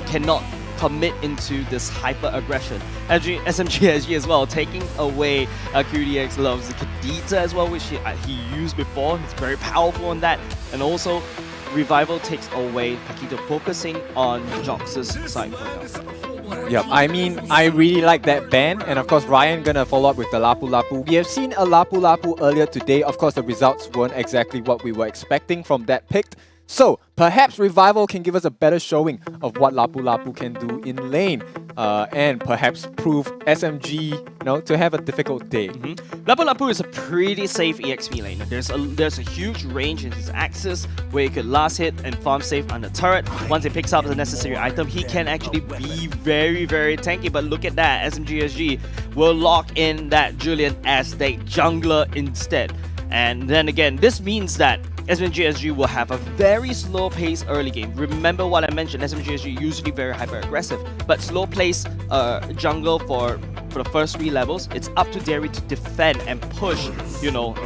cannot commit into this hyper aggression. SMG SG as well, taking away QDX loves the Kadita as well, which he used before. He's very powerful on that, and also Revival takes away Paquito, focusing on Joxx's side for now. Yep, I mean, I really like that ban, and of course Ryan gonna follow up with the Lapu Lapu. We have seen a Lapu Lapu earlier today. Of course, the results weren't exactly what we were expecting from that pick. So perhaps Revival can give us a better showing of what Lapu Lapu can do in lane, and perhaps prove SMG, to have a difficult day. Lapu Lapu is a pretty safe EXP lane. There's a huge range in his axis where he could last hit and farm safe on the turret. Once he picks up the necessary item, he can actually be very, very tanky. But look at that, SMG SG will lock in that Julian as the jungler instead. And then again, this means that SMG SG will have a very slow pace early game. Remember what I mentioned, SMG SG usually very hyper aggressive, but slow pace jungle for the first 3 levels, it's up to Derry to defend and push,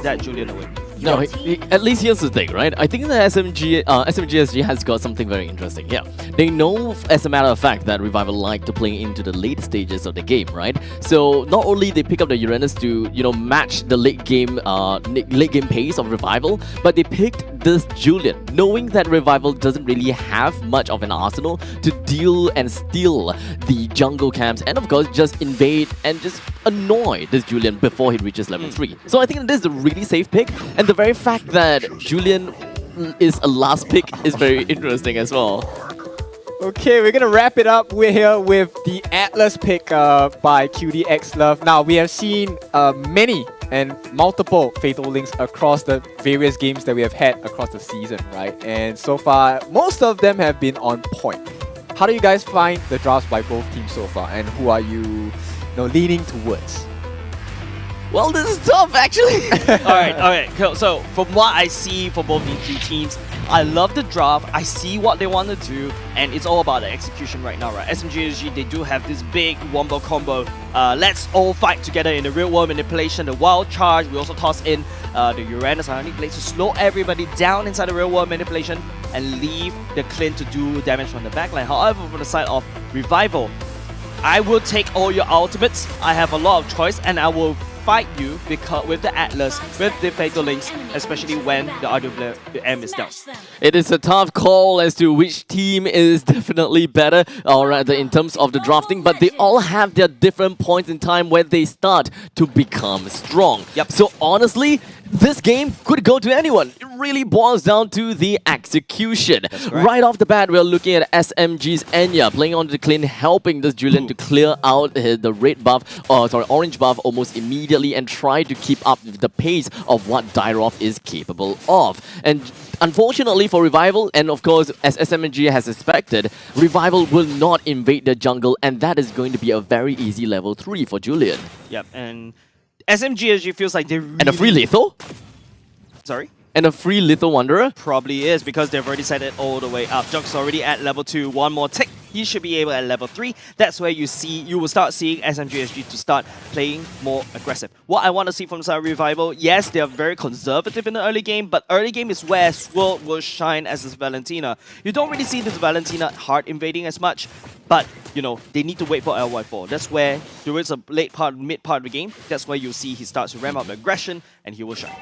that Julian away. No, at least here's the thing, right? I think the SMG SG has got something very interesting. Yeah, they know, as a matter of fact, that Revival like to play into the late stages of the game, right? So not only they pick up the Uranus to match the late game pace of Revival, but they picked this Julian, knowing that Revival doesn't really have much of an arsenal to deal and steal the jungle camps, and of course just invade and just annoy this Julian before he reaches level 3. So I think this is a really safe pick, and the very fact that Julian is a last pick is very interesting as well. Okay, we're gonna wrap it up. We're here with the Atlas pick by QDX Love. Now, we have seen many and multiple Fatal Links across the various games that we have had across the season, right? And so far, most of them have been on point. How do you guys find the drafts by both teams so far, and who are you leaning towards? Well, this is tough, actually. Alright, cool. So from what I see for both these 2 teams, I love the draft, I see what they want to do, and it's all about the execution right now, right? SMG SG, they do have this big wombo combo. Let's all fight together in the real world manipulation, the wild charge. We also toss in the Uranus Ionic Blade to slow everybody down inside the real world manipulation and leave the Clint to do damage from the backline. However, from the side of Revival, I will take all your ultimates. I have a lot of choice, and I will fight you with the Atlas, with the Fatal Links, especially when the RWM is down. It is a tough call as to which team is definitely better, or rather in terms of the drafting, but they all have their different points in time where they start to become strong. Yep. So honestly, this game could go to anyone. It really boils down to the execution. Right off the bat, we're looking at SMG's Enya playing on the clean, helping this Julian to clear out the orange buff almost immediately and try to keep up with the pace of what Dairoth is capable of. And unfortunately for Revival, and of course as SMG has expected, Revival will not invade the jungle, and that is going to be a very easy level 3 for Julian. Yep, and SMG SG feels like they really... And a free lethal? Sorry? And a free lethal Wanderer? Probably is, because they've already set it all the way up. Joxxx already at level 2, one more tick. He should be able at level 3. That's where you will start seeing SMG SG to start playing more aggressive. What I want to see from side Revival, yes, they are very conservative in the early game, but early game is where Swirled will shine as this Valentina. You don't really see this Valentina hard invading as much, but they need to wait for LY4. That's where, towards the mid part of the game, that's where you'll see he starts to ramp up the aggression and he will shine.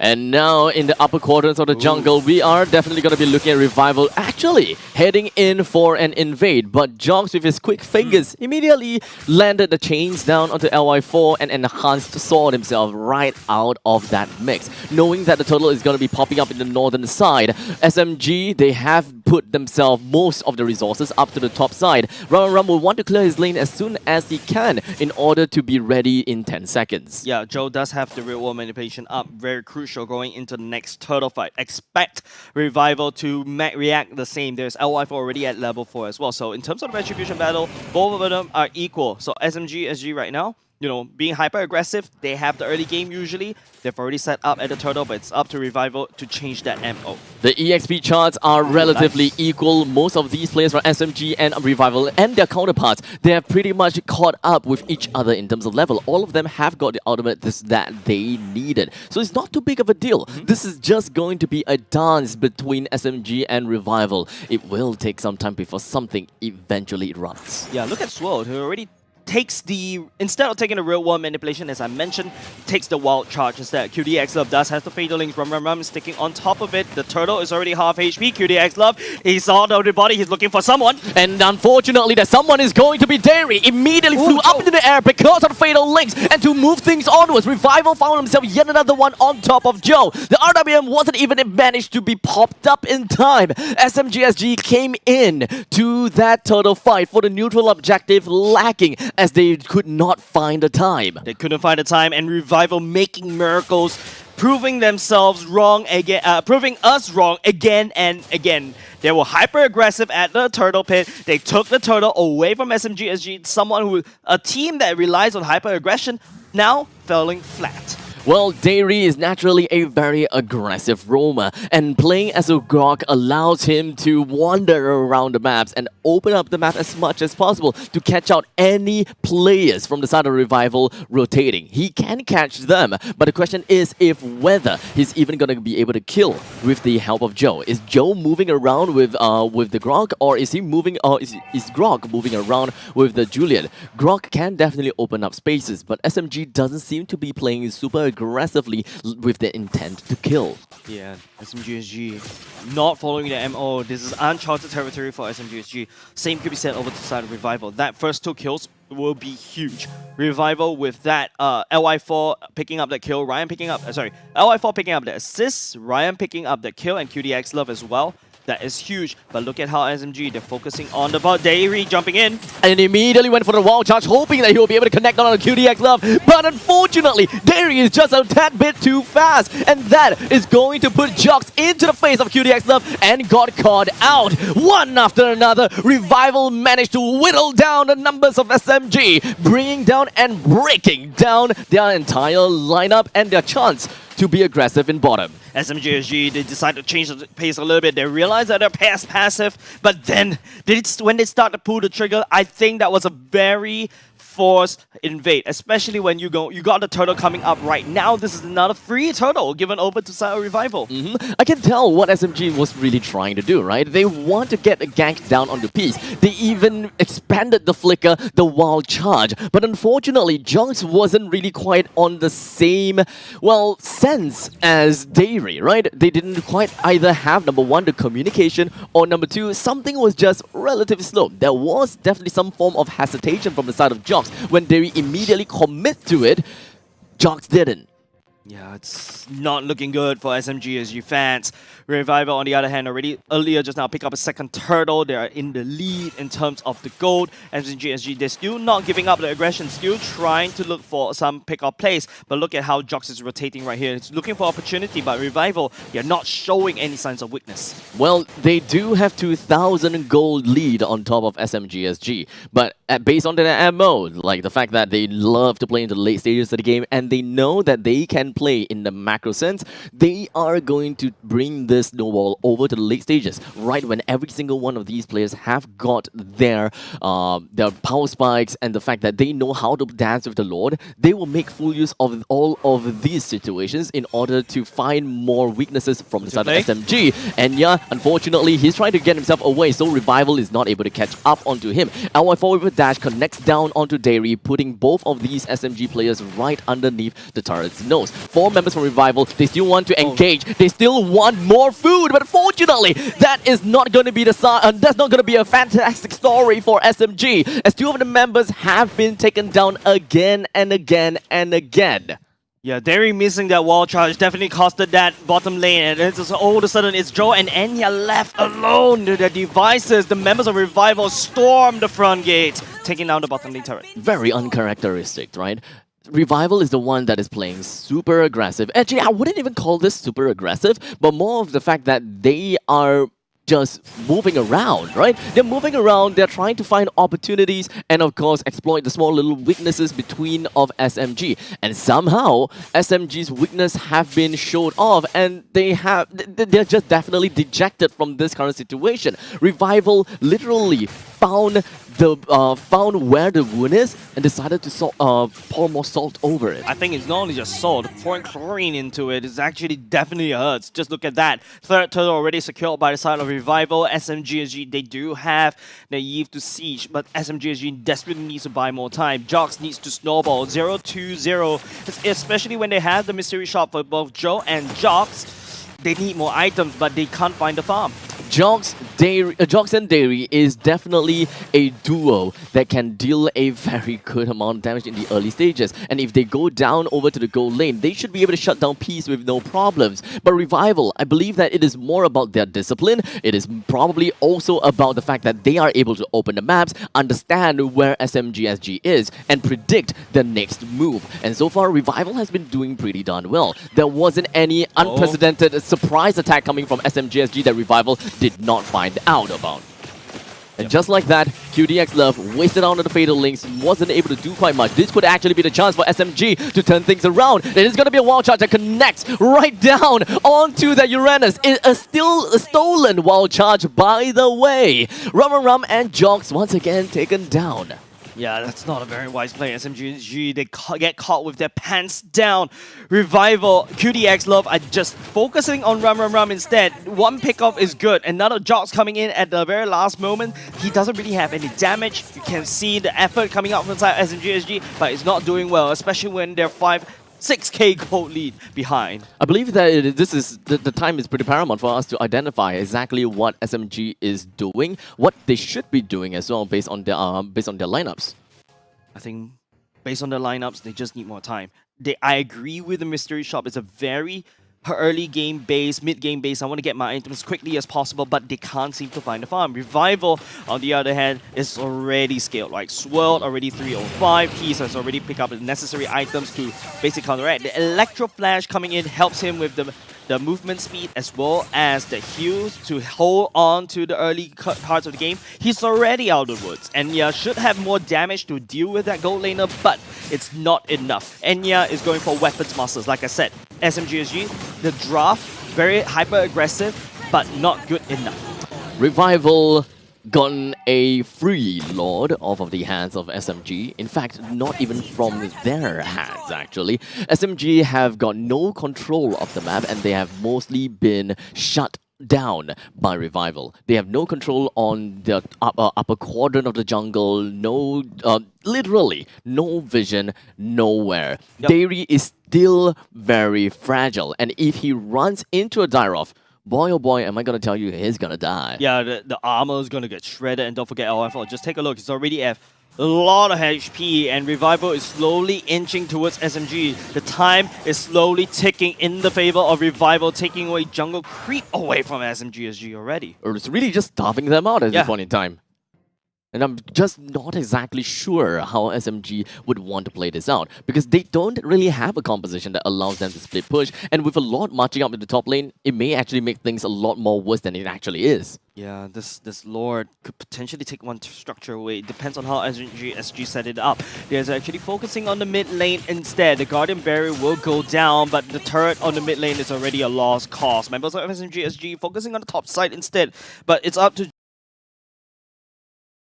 And now in the upper quadrants of the jungle, we are definitely going to be looking at Revival actually heading in for an invade. But Joxxx with his quick fingers immediately landed the chains down onto LY4 and enhanced sword himself right out of that mix. Knowing that the turtle is going to be popping up in the northern side, SMG, they have put themselves most of the resources up to the top side. Ram will want to clear his lane as soon as he can in order to be ready in 10 seconds. Yeah, Joe does have the real world manipulation up, very crucial going into the next turtle fight. Expect Revival to react the same. There's LY4 already at level 4 as well. So in terms of the retribution battle, both of them are equal. So SMG SG right now, being hyper aggressive. They have the early game usually. They've already set up at the turtle, but it's up to Revival to change that MO. The EXP charts are relatively equal. Most of these players from SMG and Revival and their counterparts, they have pretty much caught up with each other in terms of level. All of them have got the ultimate that they needed. So it's not too big of a deal. This is just going to be a dance between SMG and Revival. It will take some time before something eventually erupts. Yeah, look at Swirled, who already takes instead of taking the real world manipulation, as I mentioned, takes the wild charge instead. QDX Love does have the Fatal Links, Rum sticking on top of it. The turtle is already half HP. QDX Love, he saw the body, he's looking for someone. And unfortunately, that someone is going to be Dairy. Immediately flew up into the air because of the Fatal Links. And to move things onwards, Revival found himself yet another one on top of Joe. The RWM wasn't even managed to be popped up in time. SMG SG came in to that turtle fight for the neutral objective, lacking as they could not find the time. They couldn't find the time, and Revival making miracles, proving themselves wrong again, proving us wrong again and again. They were hyper aggressive at the turtle pit. They took the turtle away from SMG SG, a team that relies on hyper aggression, now falling flat. Well, Dairy is naturally a very aggressive roamer, and playing as a Grok allows him to wander around the maps and open up the map as much as possible to catch out any players from the side of Revival rotating. He can catch them, but the question is whether he's even going to be able to kill with the help of Joe. Is Joe moving around with the Grok, or is he moving? Is Grok moving around with the Juliet? Grok can definitely open up spaces, but SMG doesn't seem to be playing super aggressively with the intent to kill. Yeah, SMG SG not following the MO. This is uncharted territory for SMG SG. Same could be said over to the side of Revival. That first 2 kills will be huge. Revival with that LY4 picking up the kill, LY4 picking up the assist, Ryan picking up the kill, and QDX Love as well. That is huge, but look at how SMG, they're focusing on the bot. Dairy jumping in. And immediately went for the wild charge, hoping that he will be able to connect on the QDX Love. But unfortunately, Dairy is just a tad bit too fast. And that is going to put Joxxx into the face of QDX Love and got caught out. One after another, Revival managed to whittle down the numbers of SMG, bringing down and breaking down their entire lineup and their chance to be aggressive in bottom. SMG SG, they decide to change the pace a little bit. They realize that they're past passive, but then when they start to pull the trigger, I think that was a very forced invade, especially when you got the turtle coming up right now. This is another free turtle given over to Side Revival. I can tell what SMG was really trying to do, right? They want to get a gank down on the piece. They even expanded the flicker, the wild charge. But unfortunately, Joxxx wasn't really quite on the same, sense as Dairy, right? They didn't quite either have, number one, the communication, or number two, something was just relatively slow. There was definitely some form of hesitation from the side of Joxxx. When Dairy immediately commit to it, Joxxx didn't. Yeah, it's not looking good for SMG SG fans. Revival, on the other hand, already earlier just now pick up a second turtle. They are in the lead in terms of the gold. SMG SG, they're still not giving up the aggression, still trying to look for some pick-up plays. But look at how Joxxx is rotating right here. It's looking for opportunity, but Revival, they're not showing any signs of weakness. Well, they do have 2,000 gold lead on top of SMG SG. But based on their MO, like the fact that they love to play into the late stages of the game, and they know that they can play in the macro sense, they are going to bring this snowball over to the late stages, right when every single one of these players have got their power spikes and the fact that they know how to dance with the Lord. They will make full use of all of these situations in order to find more weaknesses from the side of SMG. Enya, unfortunately, he's trying to get himself away, so Revival is not able to catch up onto him. LY4 with a dash connects down onto Dairy, putting both of these SMG players right underneath the turret's nose. 4 members from Revival, they still want to engage, they still want more food, but unfortunately, that is not going to be that's not going to be a fantastic story for SMG, as 2 of the members have been taken down again and again and again. Yeah, Dairy missing that wall charge definitely costed that bottom lane, and then just all of a sudden it's Joe and Enya left alone. The devices, the members of Revival storm the front gate, taking down the bottom lane turret. Very uncharacteristic, right? Revival is the one that is playing super aggressive. Actually, I wouldn't even call this super aggressive, but more of the fact that they are just moving around, right? They're moving around, they're trying to find opportunities and of course exploit the small little weaknesses between of SMG. And somehow SMG's weakness have been showed off and they're just definitely dejected from this current situation. Revival literally found where the wound is and decided to pour more salt over it. I think it's not only just salt, pouring chlorine into it is actually definitely hurts. Just look at that. Third turtle already secured by the side of Revival. SMG SG, they do have Naive to siege, but SMG SG desperately needs to buy more time. Joxxx needs to snowball 0-2-0, especially when they have the mystery shop for both Joe and Joxxx. They need more items, but they can't find the farm. Joxxx and Dairy is definitely a duo that can deal a very good amount of damage in the early stages. And if they go down over to the gold lane, they should be able to shut down Peace with no problems. But Revival, I believe that it is more about their discipline. It is probably also about the fact that they are able to open the maps, understand where SMG SG is, and predict the next move. And so far, Revival has been doing pretty darn well. There wasn't any unprecedented surprise attack coming from SMG SG that Revival did not find out about. And just like that, QDX Love wasted out on the Fatal Links, wasn't able to do quite much. This could actually be the chance for SMG to turn things around. It is going to be a wild charge that connects right down onto that Uranus. It is still a stolen wild charge, by the way. Rum and Joxxx once again taken down. Yeah, that's not a very wise play. SMG SG, they get caught with their pants down. Revival, QDX Love are just focusing on Rum instead. One pickoff is good. Another Joxxx coming in at the very last moment. He doesn't really have any damage. You can see the effort coming out from inside SMG SG, but it's not doing well, especially when they're 6k gold lead behind. I believe that the time is pretty paramount for us to identify exactly what SMG is doing, what they should be doing as well based on their lineups. I think based on their lineups, they just need more time. I agree with the mystery shop. It's a very early game base, mid game base. I want to get my items as quickly as possible, but they can't seem to find the farm. Revival, on the other hand, is already scaled. Like Swirled already 305. He has already picked up the necessary items to basically counteract. The Electro Flash coming in helps him with the movement speed as well as the heals to hold on to the early parts of the game. He's already out of the woods. Enya should have more damage to deal with that gold laner, but it's not enough. Enya is going for weapons masters. Like I said, SMG SG, the draft, very hyper aggressive, but not good enough. Revival gotten a free Lord off of the hands of SMG. In fact, not even from their hands, actually. SMG have got no control of the map and they have mostly been shut down by Revival. They have no control on the upper quadrant of the jungle, no, literally, no vision, nowhere. Yep. Dairy is still very fragile, and if he runs into a Dyrov, boy oh boy, am I gonna tell you, he's gonna die. Yeah, the armor is gonna get shredded, and don't forget LFL. Just take a look, it's already at a lot of HP, and Revival is slowly inching towards SMG. The time is slowly ticking in the favor of Revival, taking away jungle creep away from SMG SG already. Or it's really just starving them out at this point in time. And I'm just not exactly sure how SMG would want to play this out, because they don't really have a composition that allows them to split push, and with a lot marching up in the top lane, it may actually make things a lot more worse than it actually is. Yeah, this Lord could potentially take one structure away. It depends on how SG set it up. They're actually focusing on the mid lane instead. The Guardian Barrier will go down, but the turret on the mid lane is already a lost cause. Members of SMG SG focusing on the top side instead, but it's up to